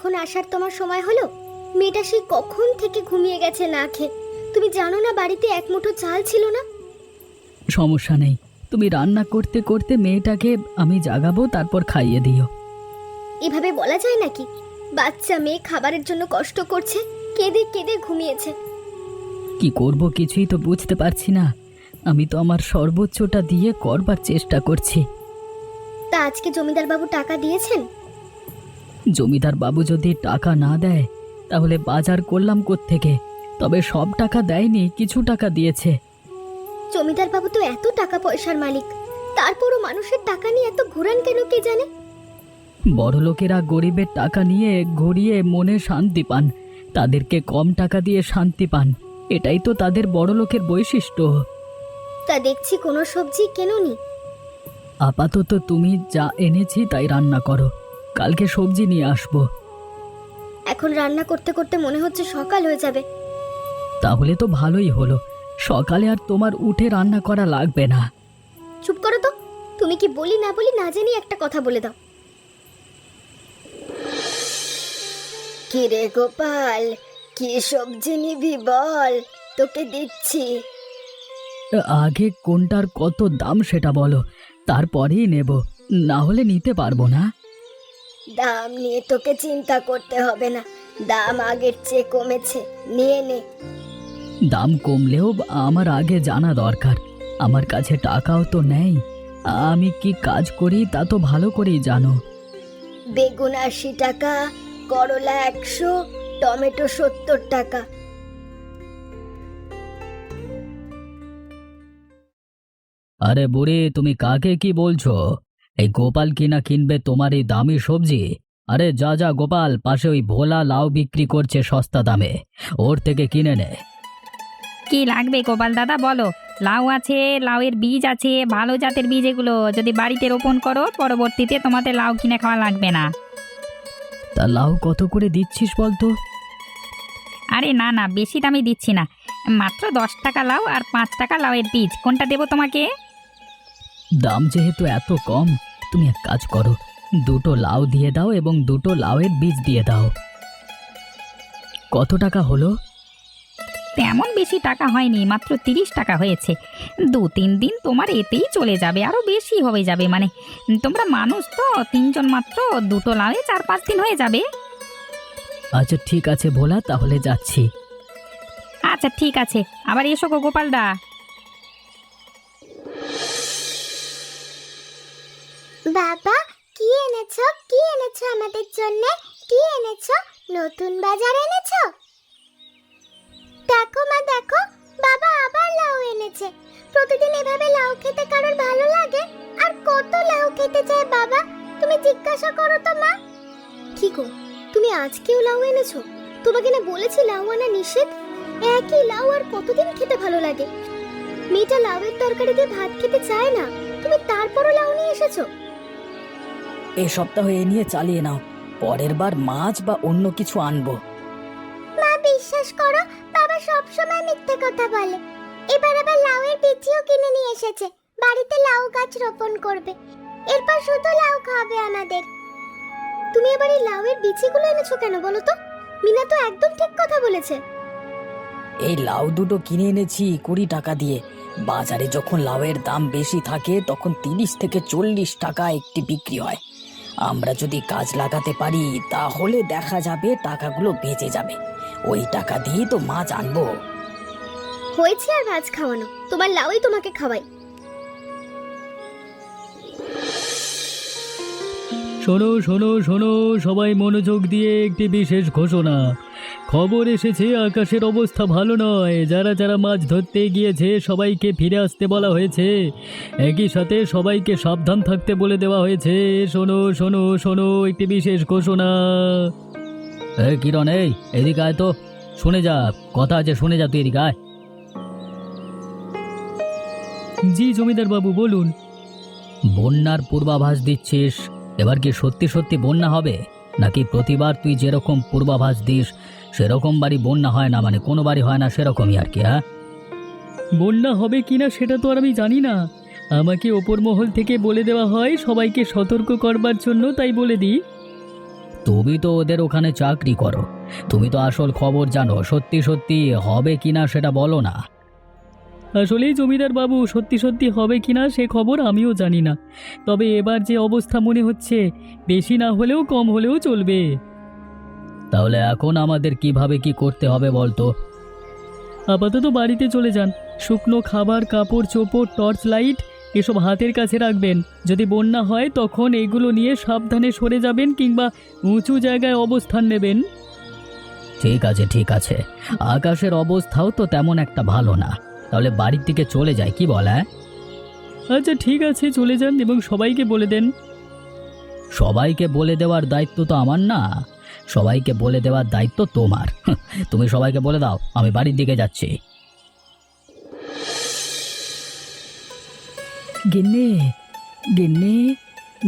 এখন আসার তোমার সময় হলো? মেয়েটা সেই কখন থেকে ঘুমিয়ে গেছে না খেয়ে। তুমি জানো না বাড়িতে এক মুঠো চাল ছিল না। সমস্যা নেই, তুমি রান্না করতে করতে মেয়েটাকে আমি জাগাবো, তারপর খাইয়ে দিও। এভাবে বলা যায় নাকি? বাচ্চা মেয়ে খাবারের জন্য কষ্ট করছে, কেঁদে কেঁদে ঘুমিয়েছে। কি করব কিছুই তো বুঝতে পারছি না। আমি তো আমার সর্বোচ্চটা দিয়ে করবার চেষ্টা করছি। তা আজকে জমিদার বাবু টাকা দিয়েছেন? জমিদার বাবু যদি টাকা না দেয় তাহলে বাজার করলাম কোত্থেকে? তবে সব টাকা দেয়নি, কিছু টাকা দিয়েছে। জমিদার বাবু তো এত টাকা পয়সার মালিক, তারপরও মানুষের টাকা নিয়ে এত ঘুরান কেন কে জানে? বড়লোকেরা গরিবের টাকা নিয়ে ঘুরিয়ে মনে শান্তি পান, তাদেরকে কম টাকা দিয়ে শান্তি পান। এটাই তো তাদের বড়লোকের বৈশিষ্ট্য। তা দেখছি কোনো সবজি কেননি। আপাতত তুমি যা এনেছি তাই রান্না করো, কালকে সবজি নিয়ে আসবো। এখন রান্না করতে করতে মনে হচ্ছে সকাল হয়ে যাবে। তাহলে তো ভালোই হলো, সকালে আর তোমার উঠে রান্না করা লাগবে না। চুপ করো তো, তুমি কি বলি না জানি একটা কথা বলে দাও। কি রে গোপাল, কি সবজি নিবি বল, তোকে দিচ্ছি। আগে কোনটার কত দাম সেটা বলো, তারপরেই নেব, না হলে নিতে পারবো না। দাম নিয়ে তোকে চিন্তা করতে হবে না, দাম আগের চেয়ে কমেছে, নিয়ে নে। দাম কমলেও আমার আগে জানা দরকার, আমার কাছে টাকাও তো নেই। আমি কি কাজ করি তা তো ভালো করেই জানো। বেগুন 80 টাকা, করলা 100, টমেটো 70 টাকা। আরে বুড়ি, তুমি কাকে কি বলছো? এই গোপাল কিনা কিনবে তোমার এই দামি সবজি? আরে যা যা গোপাল, পাশে ওই ভোলা লাউ বিক্রি করছে সস্তা দামে, ওর থেকে কিনে নে। কি লাগবে গোপাল দাদা বলো? লাউ আছে, লাউয়ের বীজ আছে, ভালো জাতের বীজ। এগুলো যদি বাড়িতে রোপণ করো পরবর্তীতে তোমাদের লাউ কিনে খাওয়া লাগবে না। তা লাউ কত করে দিচ্ছিস বলতো? আরে না না, বেশি দামে দিচ্ছি না, মাত্র 10 টাকা লাউ আর 5 টাকা লাউয়ের বীজ। কোনটা দেবো তোমাকে? দাম যেহেতু এত কম, তুমি এক কাজ করো, দুটো লাউ দিয়ে দাও এবং দুটো লাউয়ের বীজ দিয়ে দাও। কত টাকা হলো? তেমন বেশি টাকা হয়নি, মাত্র 30 টাকা হয়েছে। 2-3 দিন তোমার এতেই চলে যাবে, আরো বেশি হয়ে যাবে। মানে তোমরা মানুষ তো 3 জন মাত্র, দুটো লাউয়ে 4-5 দিন হয়ে যাবে। আচ্ছা ঠিক আছে ভোলা, তাহলে যাচ্ছি। আচ্ছা ঠিক আছে, আবার এসো গো গোপালদা। বাবা, কি এনেছো? কি এনেছো আমাদের জন্য? কি এনেছো? নতুন বাজার এনেছো? দেখো মা দেখো, বাবা আবার লাউ এনেছে। প্রতিদিন এভাবে লাউ খেতে কারোর ভালো লাগে? আর কত লাউ খেতে চায় বাবা? তুমি জিজ্ঞাসা করো তো মা। কি গো, তুমি আজকেও লাউ এনেছো? তোমাকে না বলেছি লাউ আনা নিষেধ। একই লাউ আর কতদিন খেতে ভালো লাগে? মেয়েটা লাউয়ের তরকারি দিয়ে ভাত খেতে চায় না, তুমি তারপরও লাউ নিয়ে এসেছো। এই সপ্তাহ এ নিয়ে চালিয়ে নাও, পরের বার মাছ বা অন্য কিছু আনবো। মা বিশ্বাস করো, বাবা সব সময় মিথ্যে কথা বলে। এবার আবার লাউয়ের বীজও কিনে নিয়ে এসেছে, বাড়িতে লাউ গাছ রোপণ করবে, এরপর শুধু লাউ খাবে আমাদের। তুমি এবার এই লাউয়ের বীজগুলো এনেছো কেন বলো তো? মিনা তো একদম ঠিক কথা বলেছে। এই লাউ দুটো কিনে এনেছি 20 টাকা দিয়ে। বাজারে যখন লাউয়ের দাম বেশি থাকে তখন 30 থেকে 40 টাকা একটি বিক্রি হয়। আমরা যদি কাজ লাগাতে পারি তাহলে দেখা যাবে টাকাগুলো বেঁচে যাবে, ওই টাকা দিয়ে তো মাছ আনবো। হয়েছে আর মাছ খাওয়ানো, তোমার লাউই তোমাকে খাওয়াই। শোনো শোনো শোনো, সবাই মনোযোগ দিয়ে একটি বিশেষ ঘোষণা। খবর এসেছে আকাশের অবস্থা ভালো নয়, যারা যারা মাছ ধরতে গিয়েছে সবাইকে ফিরে আসতে বলা হয়েছে। একই সাথে সবাইকে সাবধান থাকতে বলে দেওয়া হয়েছে। শোনো শোনো শোনো, একটি বিশেষ ঘোষণা। কিরণ, এদিকে আয় তো, শুনে যা, কথা আছে, শুনে যা, তুই এদিকে আয়। জি জমিদার বাবু বলুন। বন্যার পূর্বাভাস দিচ্ছিস, এবার কি সত্যি সত্যি বন্যা হবে, নাকি প্রতিবার তুই যেরকম পূর্বাভাস দিস সেরকম বাড়ি বন্যা হয় না, মানে কোনো বাড়ি হয় না সেরকমই আর কি? হ্যাঁ, বন্যা হবে কিনা সেটা তো আর আমি জানি না, আমাকে ওপর মহল থেকে বলে দেওয়া হয় সবাইকে সতর্ক করবার জন্য, তাই বলে দিই। তুমি তো ওদের ওখানে চাকরি করো, তুমি তো আসল খবর জানো। সত্যি সত্যি হবে কিনা সেটা বলো না। আসলেই জমিদার বাবু, সত্যি সত্যি হবে কিনা সে খবর আমিও জানি না। তবে এবার যে অবস্থা মনে হচ্ছে, বেশি না হলেও কম হলেও চলবে। তাহলে এখন আমাদের কিভাবে কি করতে হবে বলতো? আপাতত বাড়িতে চলে যান। শুকনো খাবার, কাপড় চোপড়, টর্চ লাইট এসব হাতের কাছে রাখবেন। যদি বন্যা হয় তখন এগুলো নিয়ে সাবধানে সরে যাবেন কিংবা উঁচু জায়গায় অবস্থান নেবেন। ঠিক আছে ঠিক আছে, আকাশের অবস্থাও তো তেমন একটা ভালো না। তাহলে বাড়ির দিকে চলে যায়, কি বল? আচ্ছা ঠিক আছে, চলে যান এবং সবাইকে বলে দেন। সবাইকে বলে দেওয়ার দায়িত্ব তো আমার না, সবাইকে বলে দেওয়ার দায়িত্ব তোমার। তুমি সবাইকে বলে দাও আমি বাড়ির দিকে যাচ্ছি। গিন্নি, গিন্নি,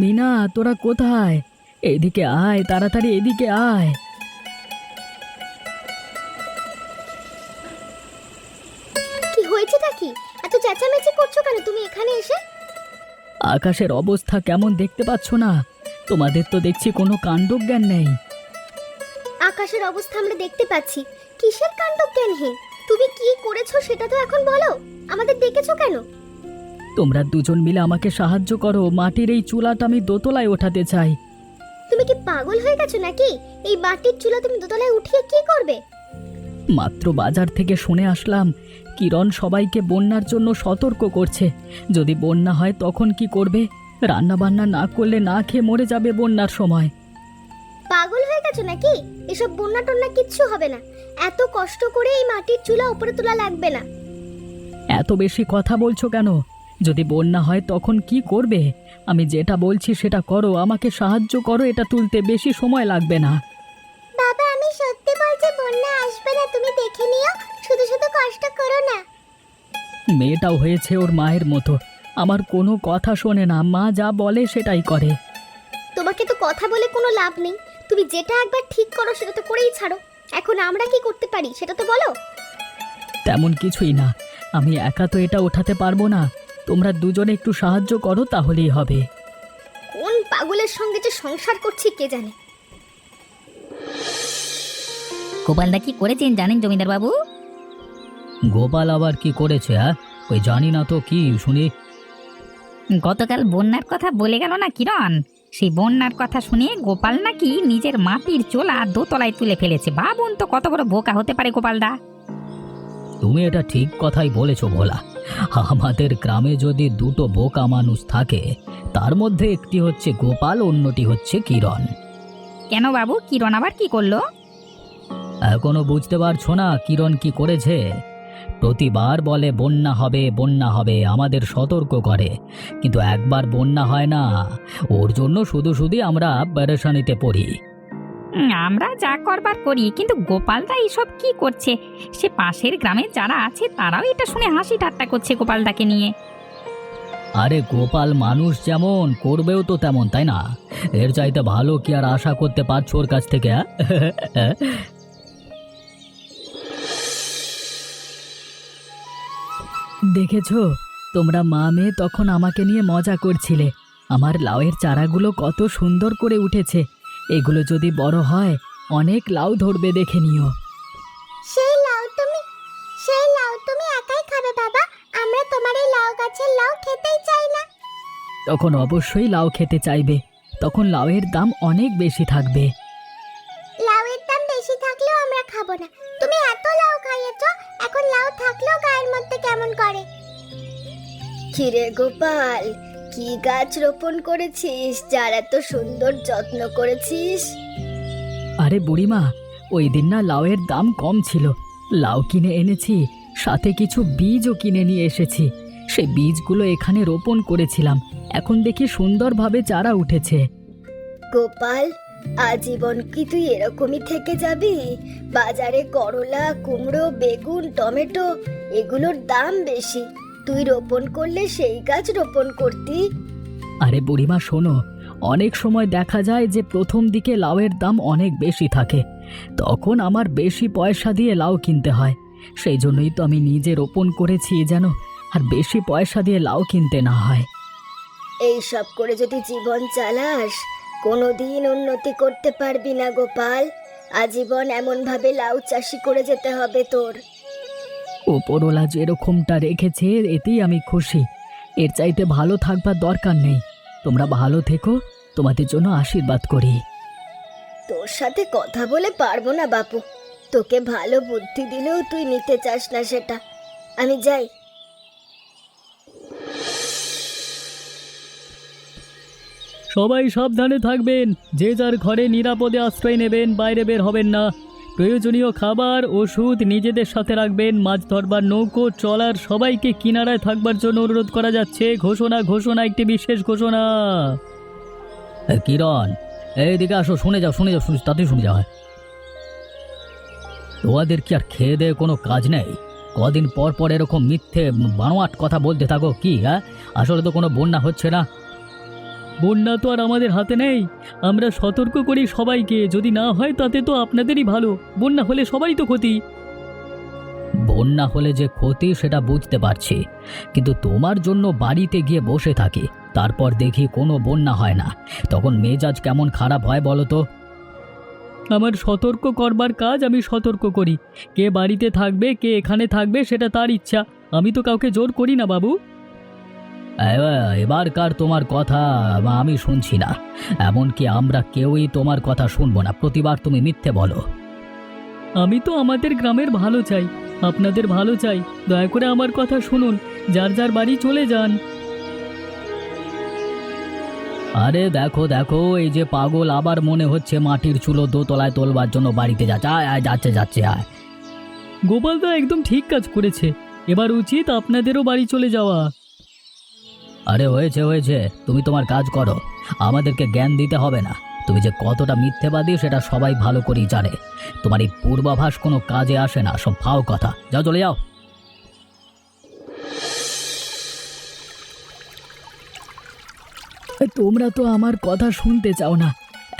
মিনা, তোরা কোথায়? এদিকে আয়, তাড়াতাড়ি এদিকে আয়। কি হয়েছেটা কি? এত চেঁচামেচি করছো কেন তুমি এখানে এসে? আকাশের অবস্থা কেমন দেখতে পাচ্ছ না? তোমাদের তো দেখছি কোনো কাণ্ডজ্ঞান নেই। আকাশের অবস্থা আমরা দেখতে পাচ্ছি, কিসের কাণ্ডজ্ঞানহীন? তুমি কি করেছো সেটা তো এখন বলো। আমাদের ডেকেছো কেন? তোমরা দুজন মিলে আমাকে সাহায্য করো, মাটির এই চুলাটা আমি দোতলায় ওঠাতে চাই। তুমি কি পাগল হয়ে গেছো নাকি? এই মাটির চুলা তুমি দোতলায় উঠিয়ে কি করবে? মাত্র বাজার থেকে শুনে আসলাম কিরণ সবাইকে বন্যার জন্য সতর্ক করছে। যদি বন্যা হয় তখন কি করবে? রান্না বান্না না করলে না খেয়ে মরে যাবে বন্যার সময়। পাগল হয়ে গেছো নাকি? এসব বন্যা টন্যা কিচ্ছু হবে না। এত কষ্ট করে এই মাটির চুলা উপরে তোলা লাগবে না। এত বেশি কথা বলছো কেন? যদি বন্যা হয় তখন কি করবে? আমি যেটা বলছি সেটা করো, আমাকে সাহায্য করো, এটা তুলতে বেশি সময় লাগবে না। বাবা, আমি সত্যি বলছি বন্যা আসবে না, তুমি দেখে নিও। শুধু শুধু কষ্ট করো না। মেয়েটাও হয়েছে ওর মায়ের মতো, আমার কোনো কথা শোনে না, মা যা বলে সেটাই করে। তোমাকে তো কথা বলে কোনো লাভ নেই। তুমি যেটা একবার ঠিক করো সেটা তো করেই ছাড়ো। এখন আমরা কি করতে পারি সেটা তো বলো। তেমন কিছুই না, আমি একা তো এটা ওঠাতে পারবো না। তোমরা দুজনে একটু সাহায্য করো তাহলেই হবে। কোন পাগলের সঙ্গে যে সংসার করছি কে জানে। গোপালদা কি করেছেন জানেন জমিদার বাবু? গোপাল আবার কি করেছে? হ্যাঁ, ওই জানি না তো, কি শুনি। গতকাল বন্যার কথা বলে গেল না কিরণ, সেই বন্যার কথা শুনে গোপাল নাকি নিজের মাটির চোলা দোতলায় তুলে ফেলেছে। ভাবুন তো কত বড় বোকা হতে পারে গোপালদা। তুমি এটা ঠিক কথাই বলেছো ভোলা। আমাদের গ্রামে যদি দুটো বোকা মানুষ থাকে, তার মধ্যে একটি হচ্ছে গোপাল, অন্যটি হচ্ছে কিরণ। কেন বাবু, কিরণ আবার কি করলো? এখনো বুঝতে পারছো না কিরণ কি করেছে? প্রতিবার বলে বন্যা হবে বন্যা হবে, আমাদের সতর্ক করে, কিন্তু একবার বন্যা হয় না। ওর জন্য শুধু শুধু আমরা পেরেশানিতে পড়ি। আমরা যা করবার করি, কিন্তু গোপালদা এইসব কি করছে? সে পাশের গ্রামে যারা আছে তারাও এটা শুনে হাসি ঠাট্টা করছে গোপালদাকে নিয়ে। আরে গোপাল মানুষ যেমন, করবেও তো তেমন, তাই না? এর চাইতে ভালো কি আর আশা করতে পারছো ওর কাছ থেকে? দেখেছো, তোমরা মা মেয়ে তখন আমাকে নিয়ে মজা করছিলে। আমার লাউয়ের চারাগুলো কত সুন্দর করে উঠেছে। এগুলো যদি বড় হয় অনেক লাউ ধরবে, দেখে নিও। সেই লাউ তুমি একাই খাবে বাবা। আমরা তোমার এই লাউ গাছের লাউ খেতেই চাই না। তখন অবশ্যই লাউ খেতে চাইবে, তখন লাউয়ের দাম অনেক বেশি থাকবে। লাউয়ের দাম বেশি থাকলেও আমরা খাবো না। তুমি এত লাউ খাইয়েছো, এখন লাউ থাকলেও গায়ের মধ্যে কেমন করে। কিরে গোপাল, কি গাছ রোপণ করেছিস যার এত সুন্দর যত্ন করেছিস? আরে বুড়িমা, ওই দিন না লাউয়ের দাম কম ছিল, লাউ কিনে এনেছি, সাথে কিছু বীজও কিনে নিয়ে এসেছি। সেই বীজগুলো এখানে রোপণ করেছিলাম, এখন দেখি সুন্দরভাবে চারা উঠেছে। গোপাল, আজীবন কি তুই এরকমই থেকে যাবি? বাজারে করলা, কুমড়ো, বেগুন, টমেটো এগুলোর দাম বেশি। তুই রোপণ করলে সেই গাছ রোপণ করতি। আরে বুড়িমা শোনো, অনেক সময় দেখা যায় যে প্রথম দিকে লাউয়ের দাম অনেক বেশি থাকে, তখন আমার বেশি পয়সা দিয়ে লাউ কিনতে হয়। সেই জন্যই তো আমি নিজে রোপণ করেছি, যেন আর বেশি পয়সা দিয়ে লাউ কিনতে না হয়। এই সব করে যদি জীবন চালাস কোনোদিন উন্নতি করতে পারবি না গোপাল। আজীবন এমন ভাবে লাউ চাষি করে যেতে হবে তোর। ওপরওয়ালা যেরকমটা রেখেছে এতেই আমি খুশি। এর চাইতে ভালো থাকবার দরকার নেই। তোমরা ভালো থেকো, তোমাদের জন্য আশীর্বাদ করি। তোর সাথে কথা বলে পারবো না বাপু। তোকে ভালো বুদ্ধি দিলেও তুই নিতে চাস না সেটা। আমি যাই। সবাই সাবধানে থাকবেন, যে যার ঘরে নিরাপদে আশ্রয় নেবেন, বাইরে বের হবেন না। প্রয়োজনীয় খাবার ওষুধ নিজেদের সাথে রাখবেন। মাছ ধরবার নৌকো চলার সবাইকে কিনারায় থাকবার জন্য অনুরোধ করা যাচ্ছে। ঘোষণা ঘোষণা একটি বিশেষ ঘোষণা। কিরণ, এইদিকে আসো, শুনে যাও তাতেই শুনে যাও। তোমাদের কি আর খেয়ে দেয়ে কোনো কাজ নেই? কদিন পর পর এরকম মিথ্যে বানোয়াট কথা বলতে থাকো কি? হ্যাঁ, আসলে তো কোনো বন্যা হচ্ছে না। বন্যা তো আর আমাদের হাতে নেই। আমরা সতর্ক করি সবাইকে, যদি না হয় তাতে তো আপনাদেরই ভালো। বন্যা হলে সবাই তো ক্ষতি। বন্যা হলে যে ক্ষতি সেটা বুঝতে পারছি, কিন্তু তোমার জন্য বাড়িতে গিয়ে বসে থাকি, তারপর দেখি কোনো বন্যা হয় না, তখন মেজাজ কেমন খারাপ হয় বলো তো? আমার সতর্ক করবার কাজ আমি সতর্ক করি। কে বাড়িতে থাকবে কে এখানে থাকবে সেটা তার ইচ্ছা। আমি তো কাউকে জোর করি না বাবু। এবারকার তোমার কথা আমি শুনছি না, এমনকি আমরা কেউই তোমার কথা শুনবো না। প্রতিবার তুমি মিথ্যে বলো। আমি তো আমাদের গ্রামের ভালো চাই, আপনাদের ভালো চাই। দয়া করে আমার কথা শুনুন, যার যার বাড়ি চলে যান। আরে দেখো দেখো, এই যে পাগল আবার মনে হচ্ছে মাটির চুলো দোতলায় তোলবার জন্য বাড়িতে যাচ্ছে। গোপাল তো একদম ঠিক কাজ করেছে। এবার উচিত আপনাদেরও বাড়ি চলে যাওয়া। আরে হয়েছে, তুমি তোমার কাজ করো, আমাদেরকে জ্ঞান দিতে হবে না। তুমি যে কতটা মিথ্যেবাদী সেটা সবাই ভালো করেই জানে। তোমার এই পূর্বাভাস কোনো কাজে আসে না, সব ফাও কথা। যাও, চলে যাও। তোমরা তো আমার কথা শুনতে চাও না।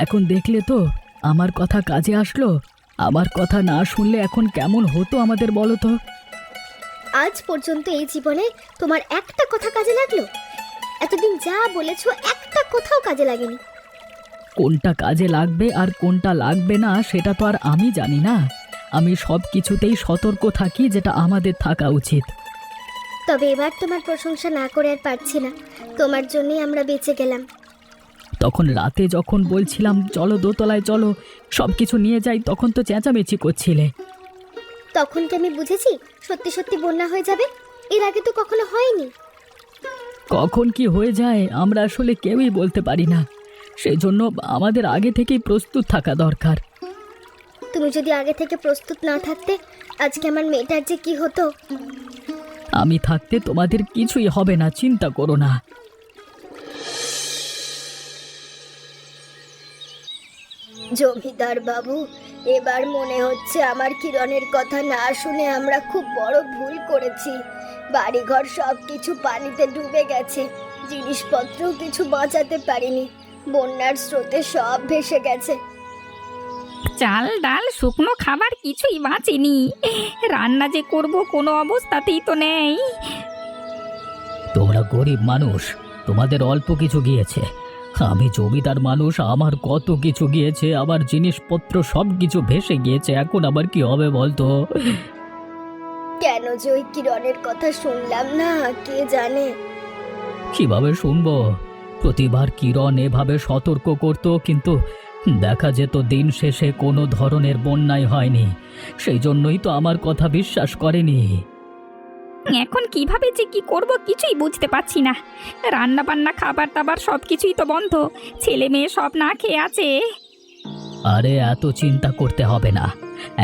এখন দেখলে তো আমার কথা কাজে আসলো। আমার কথা না শুনলে এখন কেমন হতো আমাদের বলো তো? আজ পর্যন্ত এই জীবনে তোমার একটা কথা কাজে লাগলো? এতদিন যা বলেছো একটা কোথাও কাজে লাগেনি। কোনটা কাজে লাগবে আর কোনটা লাগবে না সেটা তো আর আমি জানি না। আমি সব কিছুতেই সতর্ক থাকি, যেটা আমাদের থাকা উচিত। তবে এবার তোমার প্রশংসা না করে আর পারছি না। তোমার জন্যই আমরা বেঁচে গেলাম। তখন রাতে যখন বলছিলাম চলো দোতলায় চলো, সব কিছু নিয়ে যাই, তখন তো চেঁচামেচি করছিলে। তখন কি আমি বুঝেছি সত্যি সত্যি বন্যা হয়ে যাবে? এর আগে তো কখনো হয়নি। কখন কি হয়ে যায় আমরা আসলে কেউই বলতে পারি না। সেই জন্য আমাদের আগে থেকেই প্রস্তুত থাকা দরকার। তুমি যদি আগে থেকে প্রস্তুত না থাকতে, আজকে আমার মেয়েটার যে কি হতো। আমি থাকতে তোমাদের কিছুই হবে না, চিন্তা করো না। জমিদার বাবু, এবার মনে হচ্ছে আমার কিরণের কথা না শুনে আমরা খুব বড় ভুল করেছি। বাড়িঘর সব কিছু পানিতে ডুবে গেছে, জিনিসপত্রও কিছু বাঁচাতে পারিনি। বন্যার স্রোতে সব ভেসে গেছে। চাল ডাল শুকনো খাবার কিছুই বাঁচেনি। রান্না যে করব কোনো অবস্থাতেই তো নেই। তোমরা গরিব মানুষ, তোমাদের অল্প কিছু গিয়েছে। আমি জমিদার মানুষ, আমার কত কিছু গিয়েছে। আমার জিনিসপত্র সব কিছু ভেসে গিয়েছে। এখন আবার কি হবে বলতো? কেন যে ওই কিরণের কথা শুনলাম না কে জানে। কিভাবে শুনবো? প্রতিবার কিরণ এভাবে সতর্ক করত, কিন্তু দেখা যেত দিন শেষে কোনো ধরনের বন্যাই হয়নি। সেই জন্যই তো আমার কথা বিশ্বাস করেনি। এখন কিভাবে যে কি করব কিছুই বুঝতে পারছি না। রান্না বান্না খাবার দাবার সব কিছুই তো বন্ধ। ছেলে মেয়ে সব না খেয়ে আছে। আরে এত চিন্তা করতে হবে না,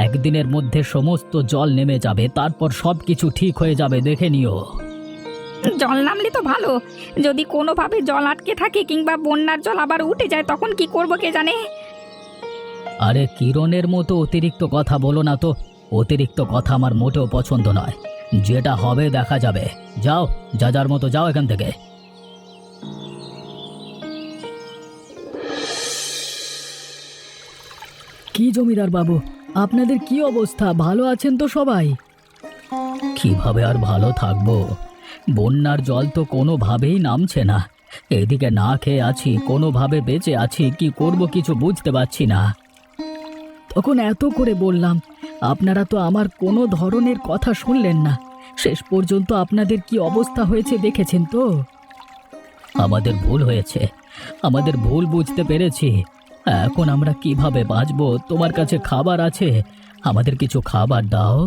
একদিনের মধ্যে সমস্ত জল নেমে যাবে, তারপর সব কিছু ঠিক হয়ে যাবে, দেখে নিও। জল নামলে তো ভালো, যদি কোনোভাবে জল আটকে থাকে কিংবা বন্যার জল আবার উঠে যায় তখন কি করব কে জানে। আরে কিরণের মতো অতিরিক্ত কথা বলো না তো। অতিরিক্ত কথা আমার মোটেও পছন্দ নয়। যেটা হবে দেখা যাবে। যাও, যা যার মতো যাও এখান থেকে। কি জমিদার বাবু, আপনাদের কি অবস্থা? ভালো আছেন তো সবাই? কিভাবে আর ভালো থাকবো? বন্যার জল তো কোনোভাবেই নামছে না। এদিকে না খেয়ে আছি, কোনোভাবে বেঁচে আছি, কি করব কিছু বুঝতে পারছি না। তখন এত করে বললাম, আপনারা তো আমার কোনো ধরনের কথা শুনলেন না। শেষ পর্যন্ত আপনাদের কি অবস্থা হয়েছে দেখেছেন তো। আমাদের ভুল হয়েছে, আমাদের ভুল বুঝতে পেরেছি। এখন আমরা কিভাবে বাঁচবো? তোমার কাছে খাবার আছে, আমাদের কিছু খাবার দাও।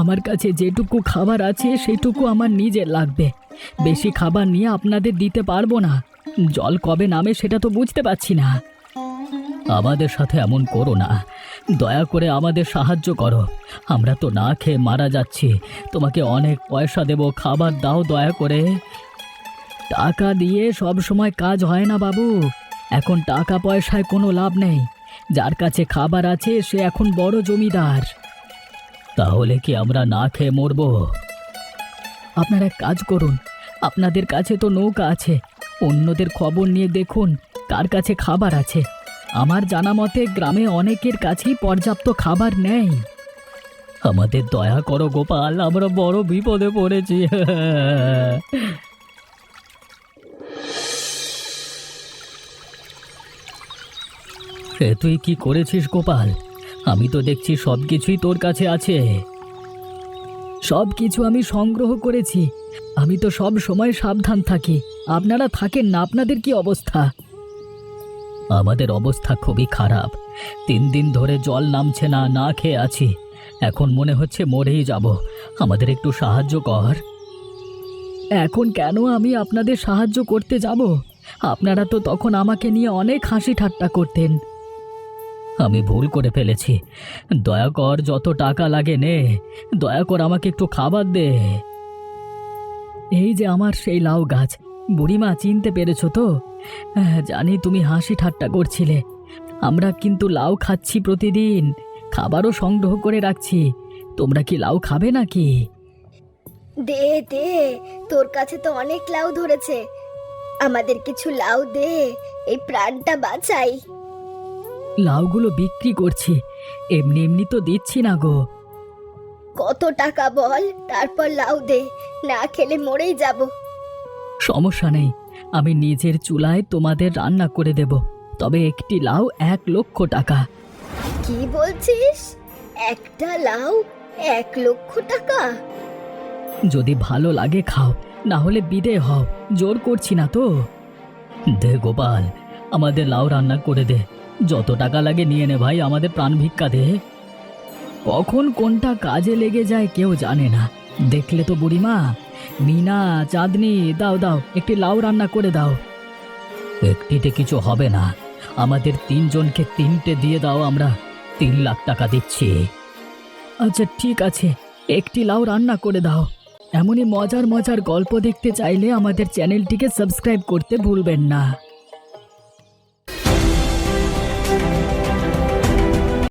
আমার কাছে যেটুকু খাবার আছে সেটুকু আমার নিজের লাগবে, বেশি খাবার নিয়ে আপনাদের দিতে পারবো না। জল কবে নামে সেটা তো বুঝতে পারছি না। আমাদের সাথে এমন করো না, দয়া করে আমাদের সাহায্য করো। আমরা তো না খেয়ে মারা যাচ্ছি, তোমাকে অনেক পয়সা দেব, খাবার দাও দয়া করে। টাকা দিয়ে সব সময় কাজ হয় না বাবু, এখন টাকা পয়সায় কোনো লাভ নেই। যার কাছে খাবার আছে সে এখন বড় জমিদার। তাহলে কি আমরা না খেয়ে মরব? আপনারা এক কাজ করুন, আপনাদের কাছে তো নৌকা আছে, অন্যদের খবর নিয়ে দেখুন কার কাছে খাবার আছে। আমার জানা মতে গ্রামে অনেকের কাছেই পর্যাপ্ত খাবার নেই। আমাদের দয়া করো গোপাল, আমরা বড় বিপদে পড়েছি। তুই কি করেছিস গোপাল? আমি তো দেখছি সব কিছুই তোর কাছে আছে। সব কিছু আমি সংগ্রহ করেছি, আমি তো সব সময় সাবধান থাকি। আপনারা থাকেন না, আপনাদের কি অবস্থা? আমাদের অবস্থা খুবই খারাপ, 3 দিন ধরে জল নামছে না, না খেয়ে আছি। এখন মনে হচ্ছে মরেই যাব। আমাদের একটু সাহায্য কর। এখন কেন আমি আপনাদের সাহায্য করতে যাব? আপনারা তো তখন আমাকে নিয়ে অনেক হাসি ঠাট্টা করতেন। আমি ভুল করে ফেলেছি, দয়া কর, যত টাকা লাগে নে, দয়া কর আমাকে একটু খাবার দে। এই যে আমার সেই লাউ গাছ, বুড়িমা চিনতে পেরেছো তো? জানি তুমি হাসি ঠাট্টা করছিলে, আমরা কিন্তু লাউ খাচ্ছি প্রতিদিন, খাবারও সংগ্রহ করে রাখছি। তোমরা কি লাউ খাবে নাকি? দে দে, তোর কাছে তো অনেক লাউ ধরেছে, আমাদের কিছু লাউ দে, এই প্রাণটা বাঁচাই। লাউগুলো বিক্রি করছি, এমনি এমনি তো দিচ্ছি না গো। কত টাকা বল, তারপর লাউ দে, না খেলে মরেই যাব। সমস্যা নেই, আমি নিজের চুলায় তোমাদের রান্না করে দেব, তবে একটি লাউ 1 লক্ষ টাকা। কি বলছিস? একটা লাউ 1 লক্ষ টাকা? যদি ভালো লাগে খাও, না হলে বিদে হও, জোর করছি না তো। দে গোপাল, আমাদের লাউ রান্না করে দে, যত টাকা লাগে নিয়ে নে ভাই, আমাদের প্রাণ ভিক্ষা দে। কখন কোনটা কাজে লেগে যায় কেউ জানে না। দেখলে তো বুড়িমা, মিনা, চাঁদনি, দাও দাও, একটি লাউ রান্না করে দাও। একটিতে কিছু হবে না, আমাদের 3 জনকে 3টে দিয়ে দাও, আমরা 3 লাখ টাকা দিচ্ছি। আচ্ছা ঠিক আছে, একটি লাউ রান্না করে দাও। এমনই মজার মজার গল্প দেখতে চাইলে আমাদের চ্যানেলটিকে সাবস্ক্রাইব করতে ভুলবেন না।